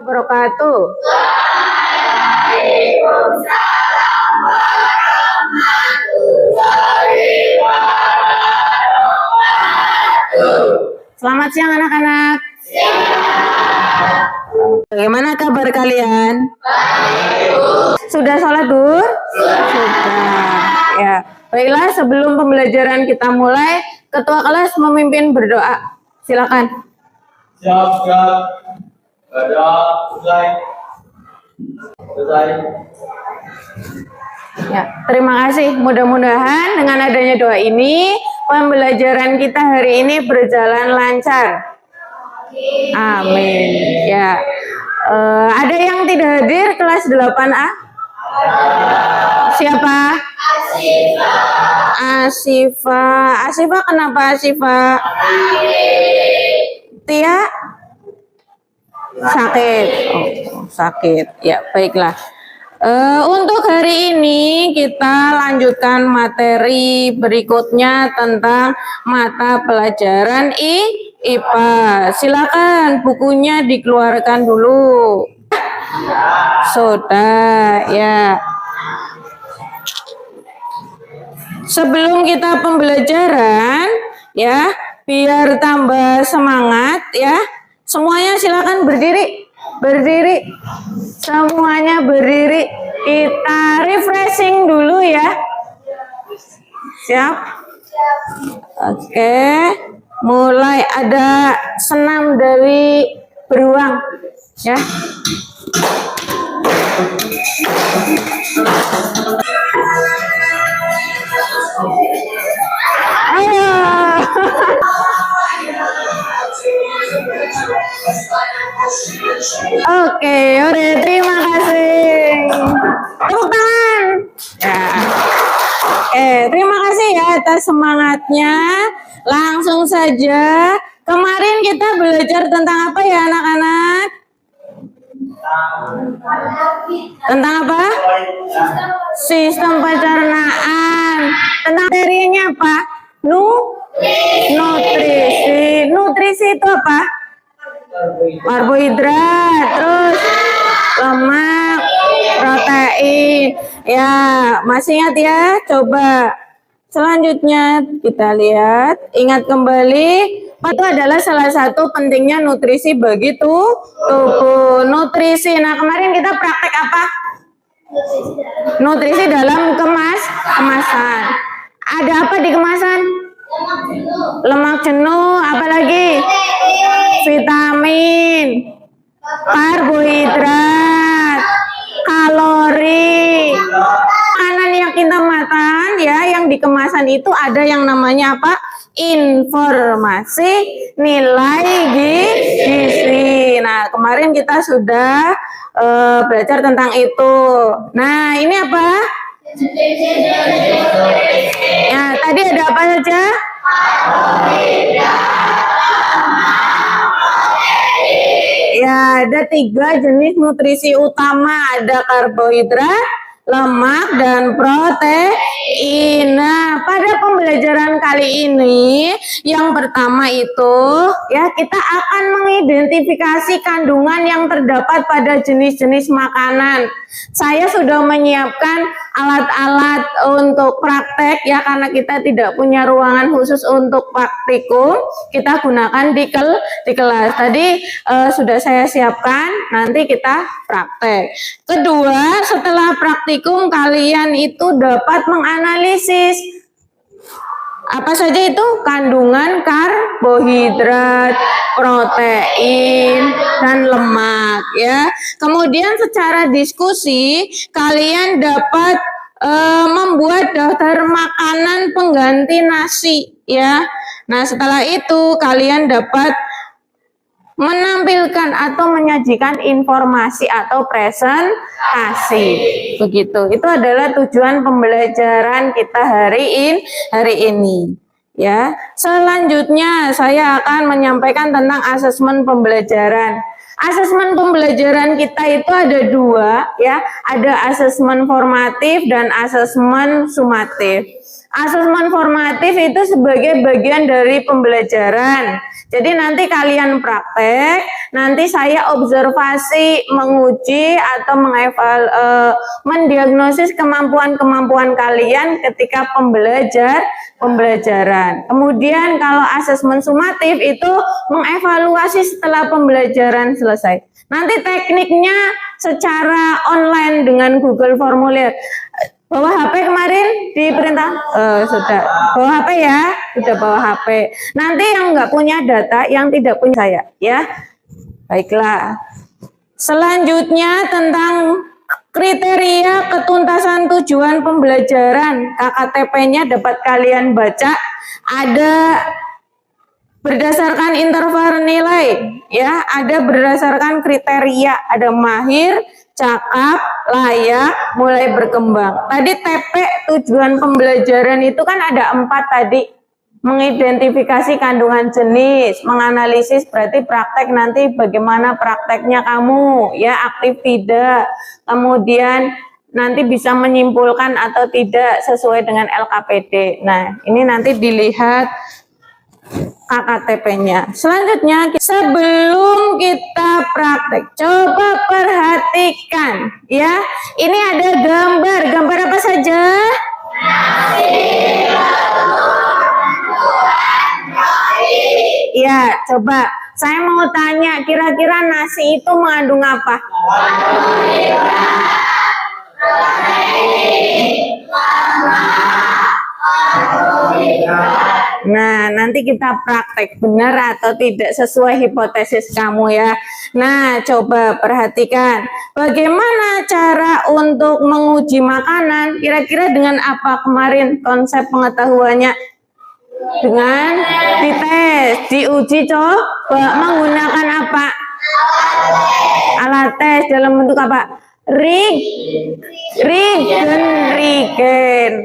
Wabarakatuh. Selamat siang anak-anak. Bagaimana kabar kalian? Sudah sholat duhur? Sudah. Ya. Baiklah, sebelum pembelajaran kita mulai, ketua kelas memimpin berdoa. Silakan. Siap. Selesai. Ya, terima kasih. Mudah-mudahan dengan adanya doa ini, pembelajaran kita hari ini berjalan lancar. Amin. Ya. Ada yang tidak hadir kelas 8A? Siapa? Asifa, kenapa Asifa? Tia? Sakit. Oh, sakit. Ya, baiklah. Untuk hari ini kita lanjutkan materi berikutnya tentang mata pelajaran IPA. Silakan bukunya dikeluarkan dulu. Sudah, ya. Sebelum kita pembelajaran, ya, biar tambah semangat, ya. Semuanya silakan berdiri. Berdiri. Semuanya berdiri. Kita refreshing dulu ya. Siap? Oke. Mulai ada senam dari beruang ya. Ayo. Oke, udah, terima kasih. Tepuk tangan. Ya. Terima kasih ya atas semangatnya. Langsung saja. Kemarin kita belajar tentang apa ya anak-anak? Tentang apa? Sistem pencernaan. Tentang materinya apa? Nutrisi. Nutrisi itu apa? Karbohidrat, terus lemak, protein. Ya, masih ingat ya? Coba selanjutnya kita lihat. Ingat kembali, itu adalah salah satu pentingnya nutrisi bagi tubuh. Nutrisi. Nah, kemarin kita praktek apa? Nutrisi dalam kemasan. Ada apa di kemasan? Lemak jenuh, apalagi? Vitamin, karbohidrat, kalori. Makanan yang kita makan ya, yang di kemasan itu ada yang namanya apa? Informasi nilai gizi. Nah, kemarin kita sudah belajar tentang itu. Nah, ini apa? Ya, tadi ada apa saja? Ya, ada 3 jenis nutrisi utama. Ada karbohidrat, lemak, dan protein. Nah, pada pembelajaran kali ini, yang pertama itu, ya, kita akan mengidentifikasi kandungan yang terdapat pada jenis-jenis makanan. Saya sudah menyiapkan alat-alat untuk praktek, ya, karena kita tidak punya ruangan khusus untuk praktikum. Kita gunakan di kelas. Tadi sudah saya siapkan, nanti kita praktek. Kedua, setelah praktikum kalian itu dapat menganalisis apa saja itu kandungan karbohidrat, protein, dan lemak ya. Kemudian secara diskusi kalian dapat membuat daftar makanan pengganti nasi ya. Nah, setelah itu kalian dapat menampilkan atau menyajikan informasi atau presentasi. Begitu. Itu adalah tujuan pembelajaran kita hari ini. Ya. Selanjutnya saya akan menyampaikan tentang asesmen pembelajaran. Asesmen pembelajaran kita itu ada 2 ya, ada asesmen formatif dan asesmen sumatif. Asesmen formatif itu sebagai bagian dari pembelajaran. Jadi nanti kalian praktek, nanti saya observasi, menguji atau mendiagnosis kemampuan-kemampuan kalian ketika pembelajaran. Kemudian kalau asesmen sumatif itu mengevaluasi setelah pembelajaran selesai. Nanti tekniknya secara online dengan Google Formulir. Bawa HP kemarin diperintah? Sudah. Bawa HP ya? Sudah bawa HP. Nanti yang nggak punya data, yang tidak punya saya, ya. Baiklah. Selanjutnya tentang kriteria ketuntasan tujuan pembelajaran. KKTP-nya dapat kalian baca. Ada berdasarkan interval nilai, ya. Ada berdasarkan kriteria. Ada mahir, cakap, layak, mulai berkembang. Tadi TP tujuan pembelajaran itu kan ada 4 tadi. Mengidentifikasi kandungan jenis, menganalisis berarti praktek nanti bagaimana prakteknya kamu, ya aktif tidak. Kemudian nanti bisa menyimpulkan atau tidak sesuai dengan LKPD. Nah, ini nanti dilihat KKTP-nya. Selanjutnya, sebelum kita praktek, coba perhatikan ya. Ini ada gambar. Gambar apa saja? Ya, coba. Saya mau tanya, kira-kira nasi itu mengandung apa? Nah, nanti kita praktek benar atau tidak sesuai hipotesis kamu ya. Nah, coba perhatikan. Bagaimana cara untuk menguji makanan? Kira-kira dengan apa kemarin konsep pengetahuannya? Dengan dites, diuji coba menggunakan apa? Alat tes dalam bentuk apa? Regen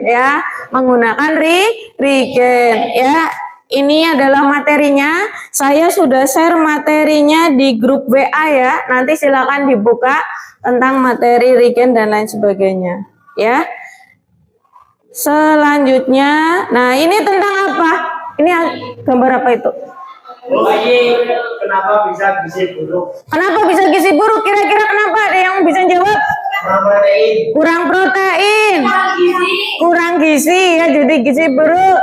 ya, menggunakan regen ya. Ini adalah materinya. Saya sudah share materinya di grup WA ya. Nanti silakan dibuka tentang materi regen dan lain sebagainya ya. Selanjutnya, nah ini tentang apa? Ini gambar apa itu? Kenapa bisa gizi buruk? Kenapa bisa gizi buruk? Kira-kira kenapa? Ada yang bisa jawab? Kurang protein. Kurang gizi ya, jadi gizi buruk.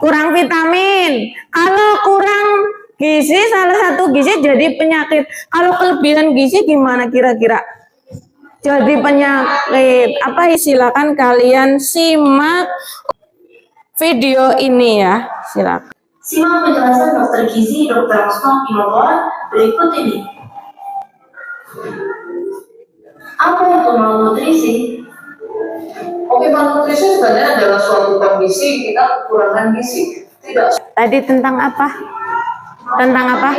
Kurang vitamin. Kalau kurang gizi, salah satu gizi jadi penyakit. Kalau kelebihan gizi gimana kira-kira? Jadi penyakit. Apa? Silakan kalian simak video ini ya. Silakan. Simak penjelasan dokter gizi Dr. Asma Imawar berikut ini. Apa itu malnutrisi? Oke, malnutrisi sebenarnya adalah suatu kondisi kita kekurangan gizi. Tidak. Tadi tentang apa? Tentang apa?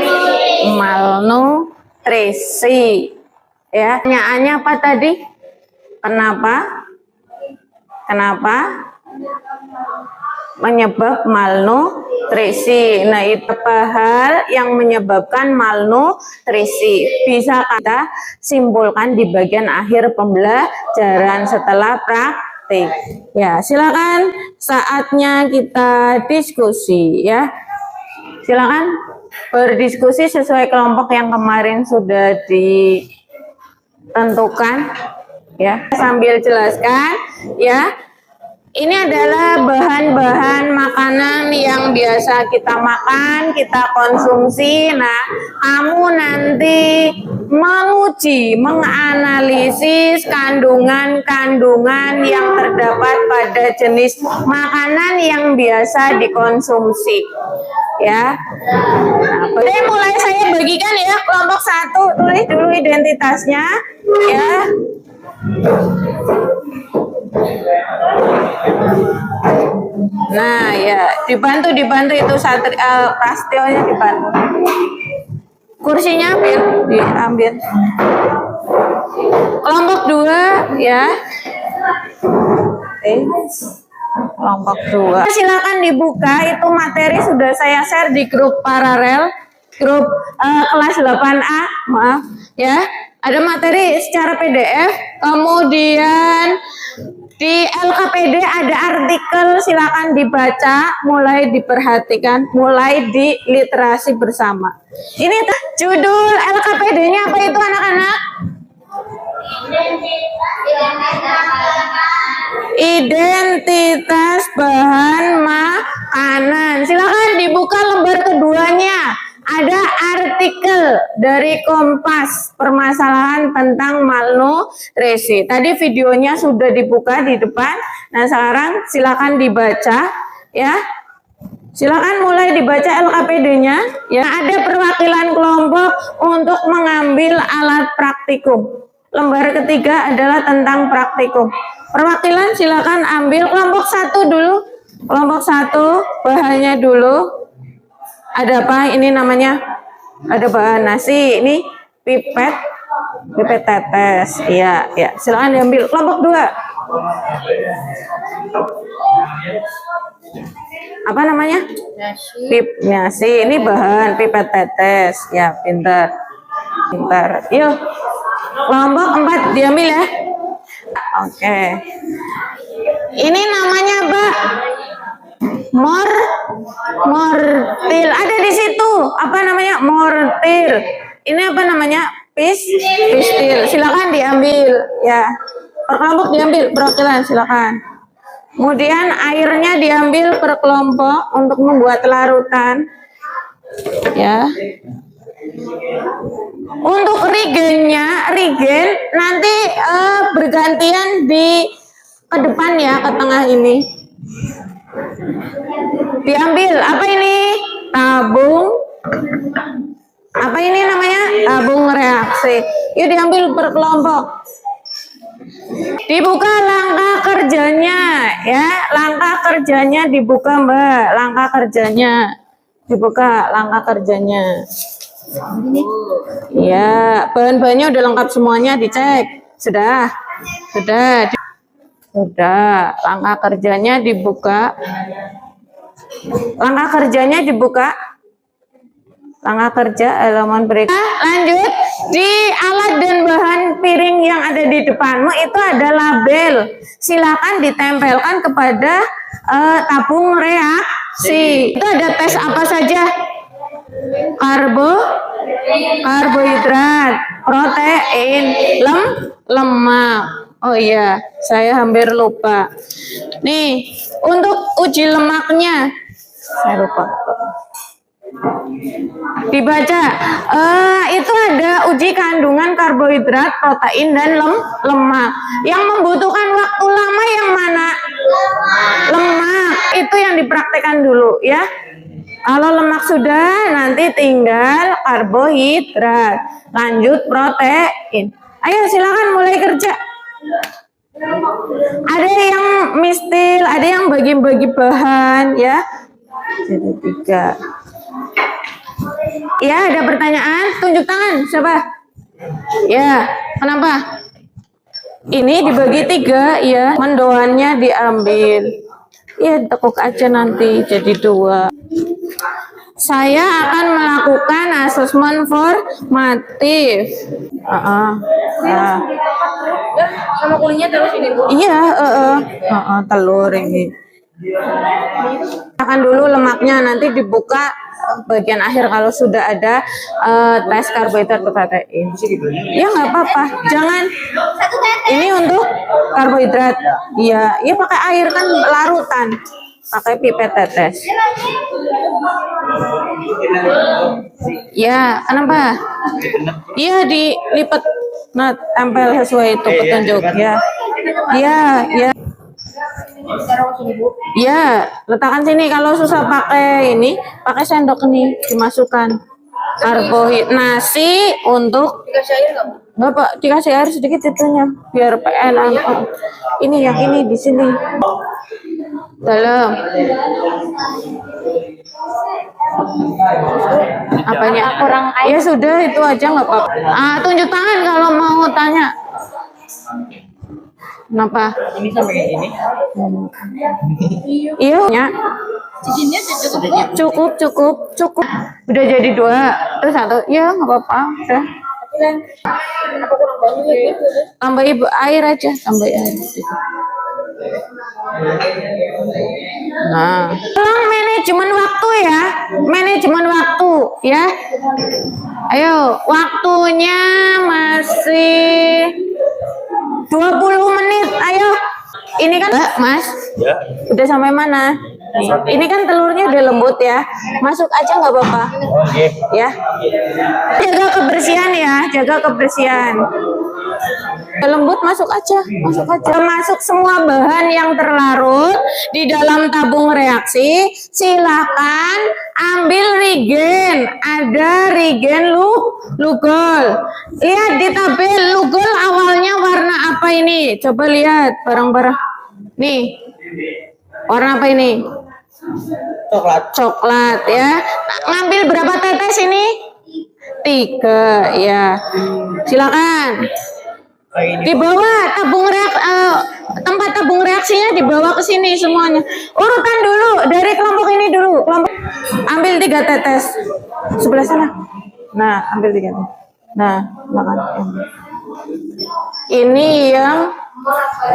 Malnutrisi. Ya, pertanyaannya apa tadi? Kenapa? Menyebab malnutrisi. Nah, itu hal yang menyebabkan malnutrisi. Bisa kita simpulkan di bagian akhir pembelajaran setelah praktik. Ya, silakan saatnya kita diskusi ya. Silakan berdiskusi sesuai kelompok yang kemarin sudah ditentukan ya. Sambil jelaskan ya. Ini adalah bahan-bahan makanan yang biasa kita makan, kita konsumsi. Nah, kamu nanti menguji, menganalisis kandungan-kandungan yang terdapat pada jenis makanan yang biasa dikonsumsi. Ya. Nah, mulai saya bagikan ya, kelompok 1, tulis dulu identitasnya ya. Nah ya, dibantu itu Prastionya dibantu. Kursinya diambil. Kelompok 2 ya. Kelompok 2. Silakan dibuka, itu materi sudah saya share di grup paralel, grup kelas 8A, maaf ya. Ada materi secara PDF, kemudian di LKPD ada artikel, silakan dibaca, mulai diperhatikan, mulai di literasi bersama. Ini judul LKPD-nya apa itu anak-anak? Identitas bahan makanan. Silakan dibuka lembar keduanya. Ada artikel dari Kompas, permasalahan tentang malnutrisi. Tadi videonya sudah dibuka di depan. Nah, sekarang silakan dibaca ya. Silakan mulai dibaca LKPD-nya. Ya, ada perwakilan kelompok untuk mengambil alat praktikum. Lembar ketiga adalah tentang praktikum. Perwakilan silakan ambil kelompok 1 dulu. Kelompok 1 bahannya dulu. Ada apa? Ini namanya ada bahan nasi. Ini pipet tetes. Iya, ya. Silakan diambil. Kelompok 2. Apa namanya? Nasi. Ini bahan pipet tetes. Ya, pintar. Pintar. Yuk. Kelompok 4 diambil ya. Oke. Ini namanya apa? Mortil. Ada di situ. Apa namanya? Mortil. Ini apa namanya? Pistil. Silakan diambil ya. Per kelompok diambil, perwakilan silakan. Kemudian airnya diambil per kelompok untuk membuat larutan. Ya. Untuk rigen nanti bergantian di ke depan ya, ke tengah ini. Diambil apa ini? Tabung. Apa ini namanya? Tabung reaksi. Yuk diambil per kelompok. Dibuka langkah kerjanya ya. Langkah kerjanya dibuka, Mbak. Langkah kerjanya. Dibuka langkah kerjanya. Ya, bahan-bahannya udah lengkap semuanya, dicek. Sudah. Langkah kerjanya dibuka. Langkah kerjanya dibuka. Langkah kerja halaman berikut. Lanjut, di alat dan bahan piring yang ada di depanmu itu ada label. Silakan ditempelkan kepada tabung reaksi. Itu ada tes apa saja? Karbohidrat, protein, lemak. Oh iya, saya hampir lupa. Nih, untuk uji lemaknya, saya lupa. Dibaca, itu ada uji kandungan karbohidrat, protein, dan lemak. Yang membutuhkan waktu lama yang mana? Lemak. Itu yang dipraktekkan dulu ya. Kalau lemak sudah, nanti tinggal karbohidrat. Lanjut protein. Ayo silakan mulai kerja. Ada yang mistil, ada yang bagi-bagi bahan ya. Jadi 3. Ya, ada pertanyaan? Tunjuk tangan, siapa? Ya, kenapa? Ini dibagi 3 ya. Mendoannya diambil. Ya, tekuk aja nanti jadi 2. Saya akan melakukan asesmen formatif. Sama kulitnya terus ini, Bu. Iya, telur ini. Akan dulu lemaknya, nanti dibuka bagian akhir kalau sudah ada tes karbohidrat protein. Ya nggak apa-apa, jangan. Ini untuk karbohidrat. Iya, ya pakai air kan larutan. Pakai pipet tetes. Ya, kenapa? Iya, dilipat. Nah, tempel sesuai itu petunjuk ya. Iya, ya. Ya, letakkan sini. Kalau susah pakai ini, pakai sendok nih, dimasukkan karbohidrat nasi untuk. Dikasih air nggak, Bu? Bapak dikasih air sedikit itunya, biar enak. Ini yang ini di sini. Dalam. Apanya? Kurang Ya sudah, itu aja nggak apa-apa. Tunjuk tangan kalau mau tanya. Kenapa? Ini sampai kayak gini. Iya, ya. Cukup. Udah jadi 2, terus 1. Ya, nggak apa-apa. Udah. Tambah ibu air aja, tambah air. Nah, tolong manajemen waktu ya, manajemen waktu ya. Ayo, waktunya masih 20 menit. Ayo. Ini kan, Mas. Ya. Udah sampai mana? Nih, ini kan telurnya udah lembut ya. Masuk aja nggak apa-apa. Oke. Ya. Jaga kebersihan ya, jaga kebersihan. Lembut masuk aja, masuk aja. Masuk semua bahan yang terlarut di dalam tabung reaksi. Silakan ambil reagen. Ada reagen Lugol. Lihat di tabel Lugol awalnya warna apa ini? Coba lihat bareng-bareng. Nih, warna apa ini? Coklat ya. Ngambil berapa tetes ini? 3 ya. Silakan. Dibawa tempat tabung reaksinya dibawa ke sini semuanya. Urutan dulu dari kelompok ini dulu. Kelompok ambil 3 tetes. Sebelah sana. Nah, ambil 3 tetes. Nah, makan. Ini yang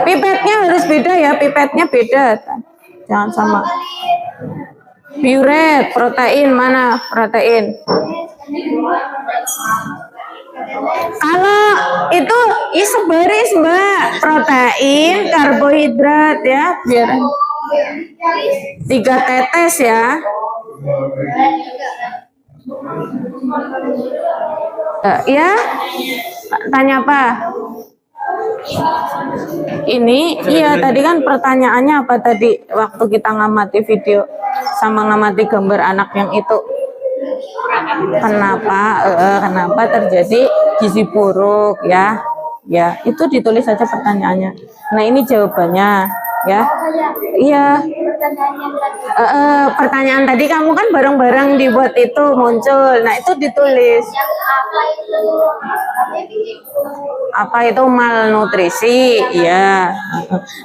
pipetnya harus beda ya, pipetnya beda. Jangan sama. Biuret, protein mana? Protein. Kalau itu sebaris Mbak, protein, karbohidrat ya, biar 3 tetes ya. Ya, tanya apa? Ini, iya tadi kan pertanyaannya apa tadi waktu kita ngamati video sama ngamati gambar anak yang itu. Kenapa terjadi gizi buruk ya? Ya, itu ditulis saja pertanyaannya. Nah, ini jawabannya ya. Iya. Pertanyaan tadi kamu kan bareng-bareng dibuat itu muncul. Nah, itu ditulis. Apa itu malnutrisi? Iya.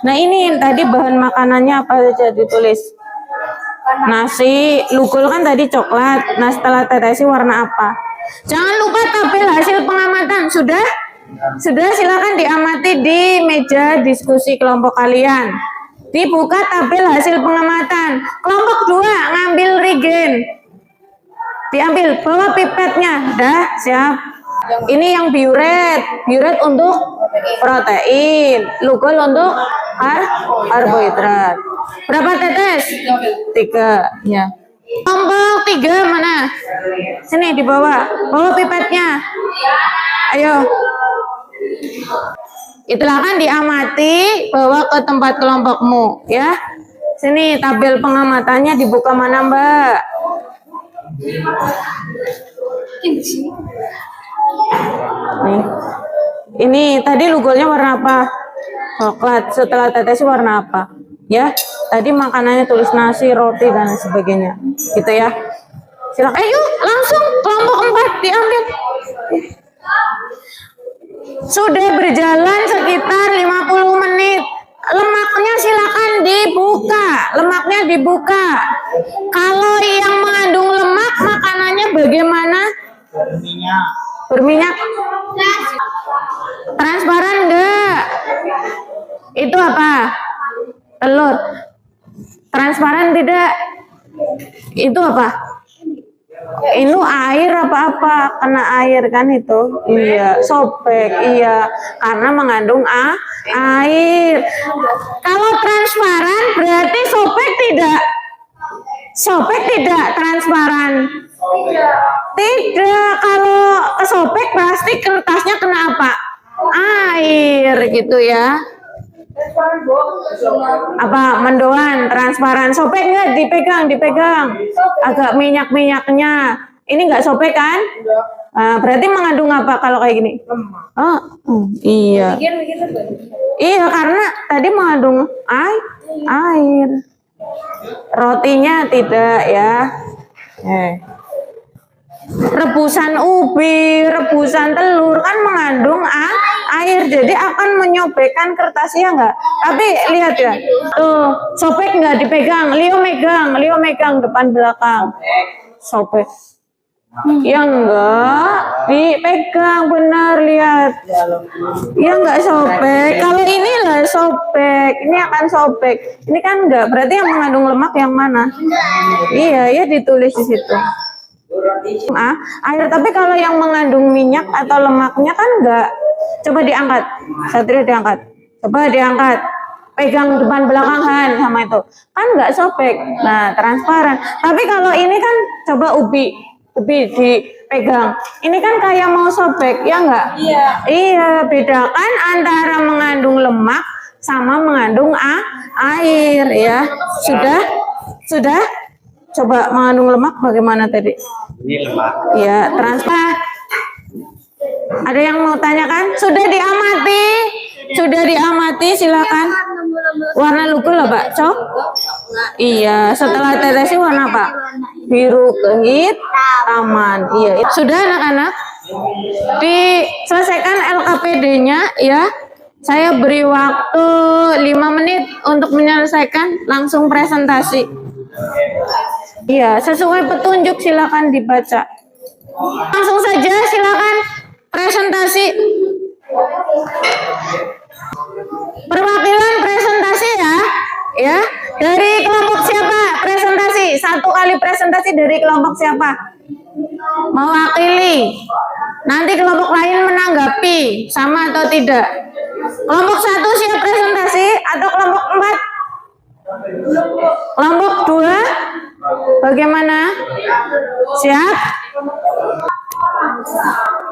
Nah, ini tadi bahan makanannya apa saja ditulis? Nasi, Lugol kan tadi coklat. Nah, setelah tetesi warna apa? Jangan lupa tabel hasil pengamatan. Sudah? Sudah, silakan diamati di meja diskusi kelompok kalian. Dibuka tabel hasil pengamatan. Kelompok 2 ngambil reagen. Diambil, bawa pipetnya. Dah, siap. Ini yang biuret. Biuret untuk protein. Lugol untuk karbohidrat. Berapa tetes? 3. Ya. Kelompok 3 mana? Sini di bawah. Bawa pipetnya. Ayo. Itulah kan diamati, bawa ke tempat kelompokmu ya. Sini tabel pengamatannya dibuka mana Mbak? Nih. Ini tadi Lugolnya warna apa? Coklat. Setelah tetes warna apa? Ya. Tadi makanannya tulis nasi, roti dan sebagainya. Gitu ya. Silakan. Ayo langsung kelompok 4 diambil. Sudah berjalan sekitar 50 menit. Lemaknya silakan dibuka. Lemaknya dibuka. Kalau yang mengandung lemak makanannya bagaimana? Berminyak. Berminyak. Transparan enggak? Itu apa? Telur. Transparan tidak? Itu apa? Ini air apa-apa, kena air kan itu. Iya, sobek. Iya, karena mengandung air. Kalau transparan berarti sobek tidak? Sobek tidak transparan? Tidak. Kalau kesobek pasti kertasnya kena apa? Air gitu ya. Apa mendoan transparan, sobek nggak? Dipegang agak minyak-minyaknya. Ini nggak sobek kan? Berarti mengandung apa kalau kayak gini? Iya. Iya, karena tadi mengandung air. Rotinya tidak ya. Rebusan ubi, rebusan telur kan mengandung air, jadi akan menyobekkan kertasnya enggak. Tapi lihat ya, tuh sobek nggak dipegang, Leo megang depan belakang, sobek. Ya enggak, dipegang benar, lihat. Ya enggak sobek. Kalau ini lah sobek, ini akan sobek. Ini kan enggak, berarti yang mengandung lemak yang mana? Iya, ya ditulis di situ. Air, tapi kalau yang mengandung minyak atau lemaknya kan enggak. Coba diangkat, Satria diangkat. Coba diangkat. Pegang depan belakang sama itu. Kan enggak sobek. Nah, transparan. Tapi kalau ini kan coba ubi dipegang. Ini kan kayak mau sobek, ya enggak? Iya. Iya, bedakan antara mengandung lemak sama mengandung air ya. Sudah? Coba mengandung lemak bagaimana tadi? Ini lemak. Ya, transparan. Ada yang mau tanyakan? Sudah diamati, silakan. Warna lugu lah, Pak. Cok? Iya, setelah tetesi warna apa? Biru kehitaman. Iya, sudah anak-anak? Diselesaikan LKPD-nya ya. Saya beri waktu 5 menit untuk menyelesaikan, langsung presentasi. Iya, sesuai petunjuk silakan dibaca. Langsung saja silakan presentasi. Perwakilan presentasi ya. Dari kelompok siapa presentasi? 1 kali presentasi dari kelompok siapa? Mewakili. Nanti kelompok lain menanggapi sama atau tidak. Kelompok 1 siap presentasi atau kelompok 4? Kelompok 2 bagaimana? Siap?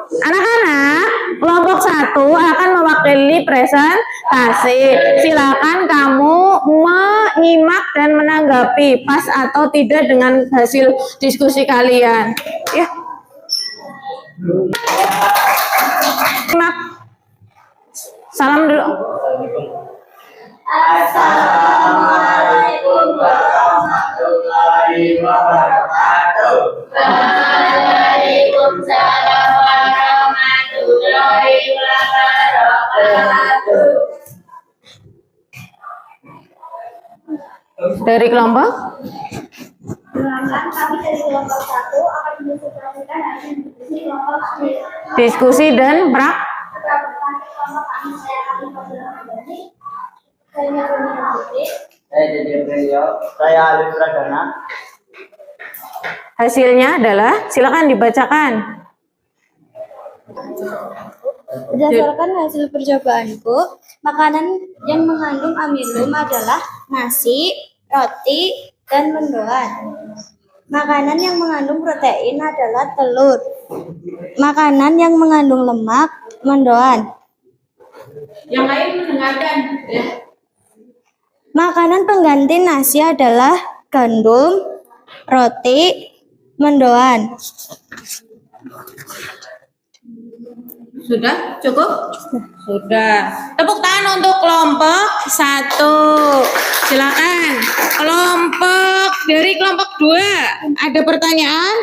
Anak-anak, kelompok 1 akan mewakili presentasi. Silakan kamu menyimak dan menanggapi pas atau tidak dengan hasil diskusi kalian. Ya. Simak. Salam dulu. Assalamualaikum warahmatullahi wabarakatuh. Waalaikumsalam warahmatullahi wabarakatuh. Dari kelompok? Kami dari kelompok 1 akan mendiskusikan hasil diskusi kelompok kami. Diskusi dan Kelompok kami saya akan memberi. Saya jadi beliau. Saya Alif Pradana. hasilnya adalah, silakan dibacakan. Berdasarkan hasil percobaanku, makanan yang mengandung amilum adalah nasi, roti, dan mendoan. Makanan yang mengandung protein adalah telur. Makanan yang mengandung lemak, mendoan. Yang lain mendengarkan. Makanan pengganti nasi adalah gandum, roti, mendoan. Sudah cukup? Sudah. Tepuk tangan untuk kelompok 1. Silakan. Kelompok dari kelompok 2. Ada pertanyaan?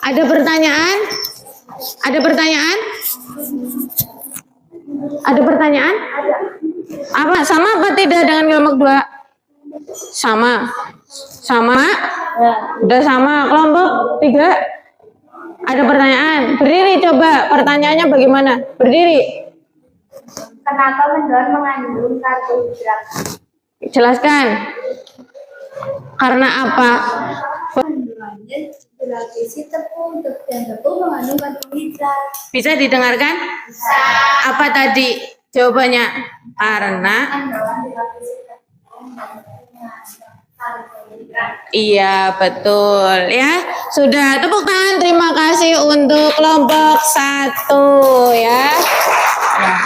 Ada pertanyaan? Ada pertanyaan? Ada pertanyaan? Apa? Sama apa tidak dengan kelompok 2? Sama. Sama? Udah sama. Kelompok 3? Ada pertanyaan? Berdiri coba. Pertanyaannya bagaimana? Berdiri. Kenapa mendoan mengandung karbohidrat? Jelaskan. Karena apa? Mendoannya dilapisi tepung dan tepung mengandung karbohidrat. Bisa didengarkan? Apa tadi jawabannya? Karena Mendoan dilapisi tepung dan tepung mengandung karbohidrat. iya, betul ya. Sudah, tepuk tangan. Terima kasih untuk kelompok 1 ya. Nah,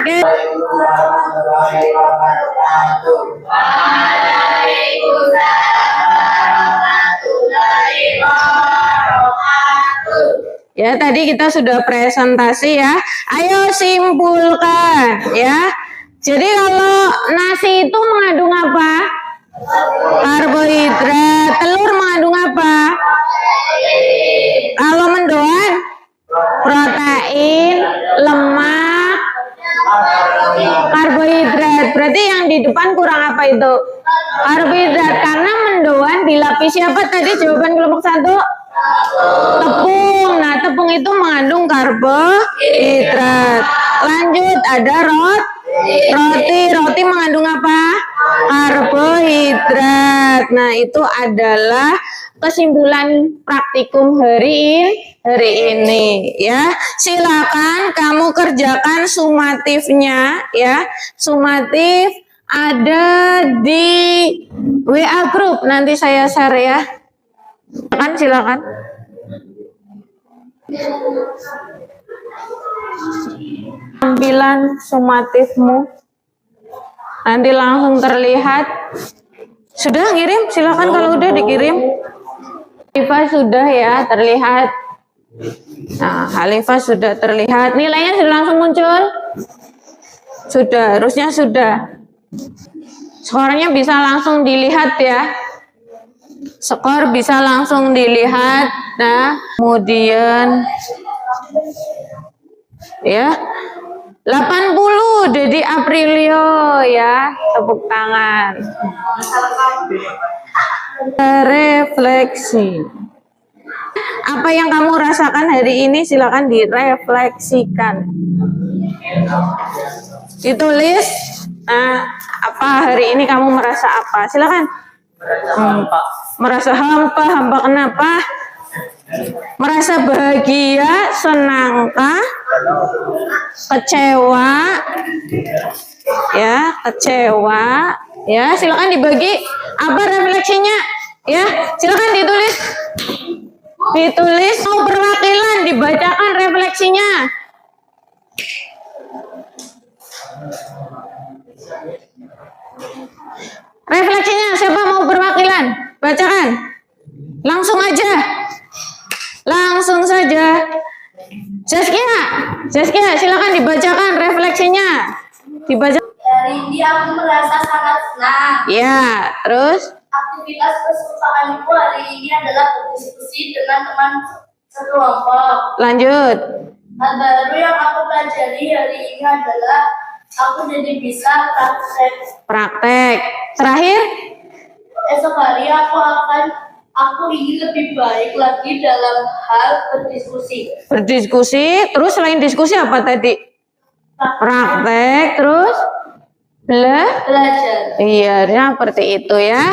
oke. Warahmatullahi wabarakatuh. Ya, tadi kita sudah presentasi ya. Ayo simpulkan ya. Jadi kalau nasi itu mengandung apa? Karbohidrat. Telur mengandung apa? Kalau mendoan? Protein, lemak, karbohidrat. Berarti yang di depan kurang apa itu? Karbohidrat. Karena mendoan dilapisi apa tadi jawaban kelompok 1? Tepung. Nah, tepung itu mengandung karbohidrat. Lanjut, ada roti. Roti mengandung apa? Karbohidrat. Nah, itu adalah kesimpulan praktikum hari ini ya. Silakan kamu kerjakan sumatifnya ya. Sumatif ada di WA group, nanti saya share ya. Silakan. Tampilan sumatifmu nanti langsung terlihat. Sudah ngirim? Silakan kalau udah dikirim. Halifah sudah ya terlihat. Nah, Halifah sudah terlihat. Nilainya sudah langsung muncul. Sudah, harusnya sudah. Skornya bisa langsung dilihat ya. Skor bisa langsung dilihat. Nah, kemudian ya 80 Dedi Aprilio ya, tepuk tangan. Refleksi. Apa yang kamu rasakan hari ini silakan direfleksikan. Ditulis. Nah, apa hari ini kamu merasa apa? Silakan. Merasa hampa kenapa? Merasa bahagia, senangkah? Kecewa? Ya, kecewa. Ya, silakan dibagi. Apa refleksinya? Ya, silakan ditulis. Ditulis mau perwakilan, dibacakan refleksinya. Refleksinya siapa mau perwakilan? Bacakan. Langsung aja. Langsung saja. Zaskia, silakan dibacakan refleksinya. Dibaca. Hari ini aku merasa sangat senang. Ya, terus? Aktivitas kesukaanku hari ini adalah berdiskusi dengan teman sekelompok. Lanjut. Hal baru yang aku pelajari hari ini adalah aku jadi bisa Praktek. Terakhir? Esok hari aku ingin lebih baik lagi dalam hal berdiskusi. Berdiskusi, terus selain diskusi apa tadi? Praktek, terus? Belajar. Iya, seperti itu ya.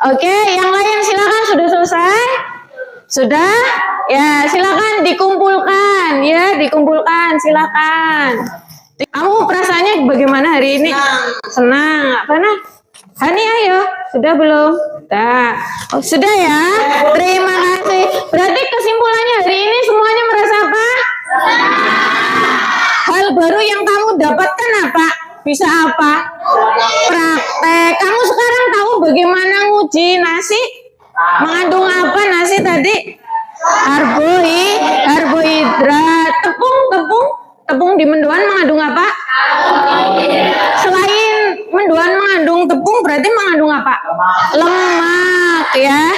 Oke, yang lain silakan, sudah selesai? Sudah? Ya, silakan dikumpulkan ya, dikumpulkan, silakan. Kamu perasaannya bagaimana hari ini? Senang. Mana? Hani, ayo. Sudah belum? Oh, sudah ya. Terima kasih. Berarti kesimpulannya hari ini semuanya merasa apa? Hal baru yang kamu dapatkan apa? Bisa apa? Praktek. Kamu sekarang tahu bagaimana nguji nasi? Mengandung apa nasi tadi? Karbohidrat. Tepung di mendoan mengandung apa? Selain mendoan mengandung tepung, berarti mengandung apa? Lemak ya.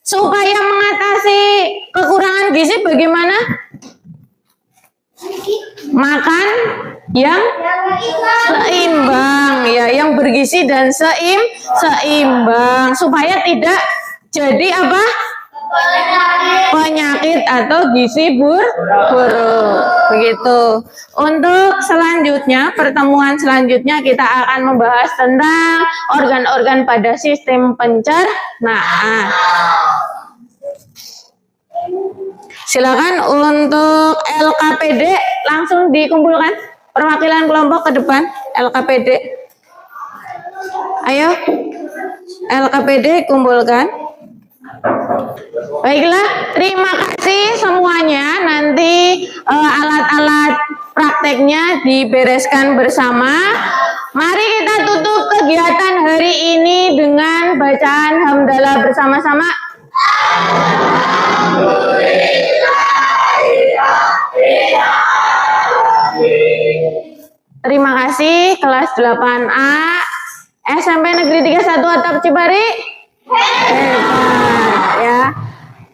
Supaya mengatasi kekurangan gizi bagaimana? Makan yang seimbang ya, yang bergizi dan seimbang supaya tidak jadi apa? Penyakit atau gizi buruk. Begitu. Untuk selanjutnya, pertemuan selanjutnya kita akan membahas tentang organ-organ pada sistem pencernaan. Silakan untuk LKPD langsung dikumpulkan, perwakilan kelompok ke depan. LKPD, ayo LKPD kumpulkan. Baiklah, terima kasih semuanya. Nanti alat-alat prakteknya dibereskan bersama. Mari kita tutup kegiatan hari ini dengan bacaan hamdalah bersama-sama. Terima kasih kelas 8A SMP Negeri 31 Atap Cipari. Ya.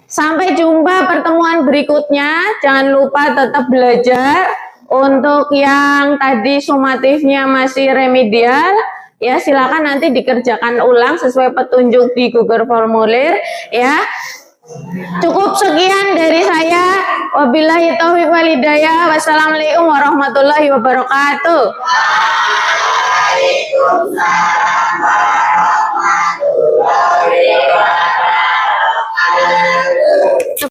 Sampai jumpa pertemuan berikutnya. Jangan lupa tetap belajar. Untuk yang tadi sumatifnya masih remedial, ya silakan nanti dikerjakan ulang sesuai petunjuk di Google Formulir ya. Cukup sekian dari saya. Wabillahi taufiq wal hidayah. Wassalamualaikum warahmatullahi wabarakatuh. Waalaikumsalam warahmatullahi wabarakatuh.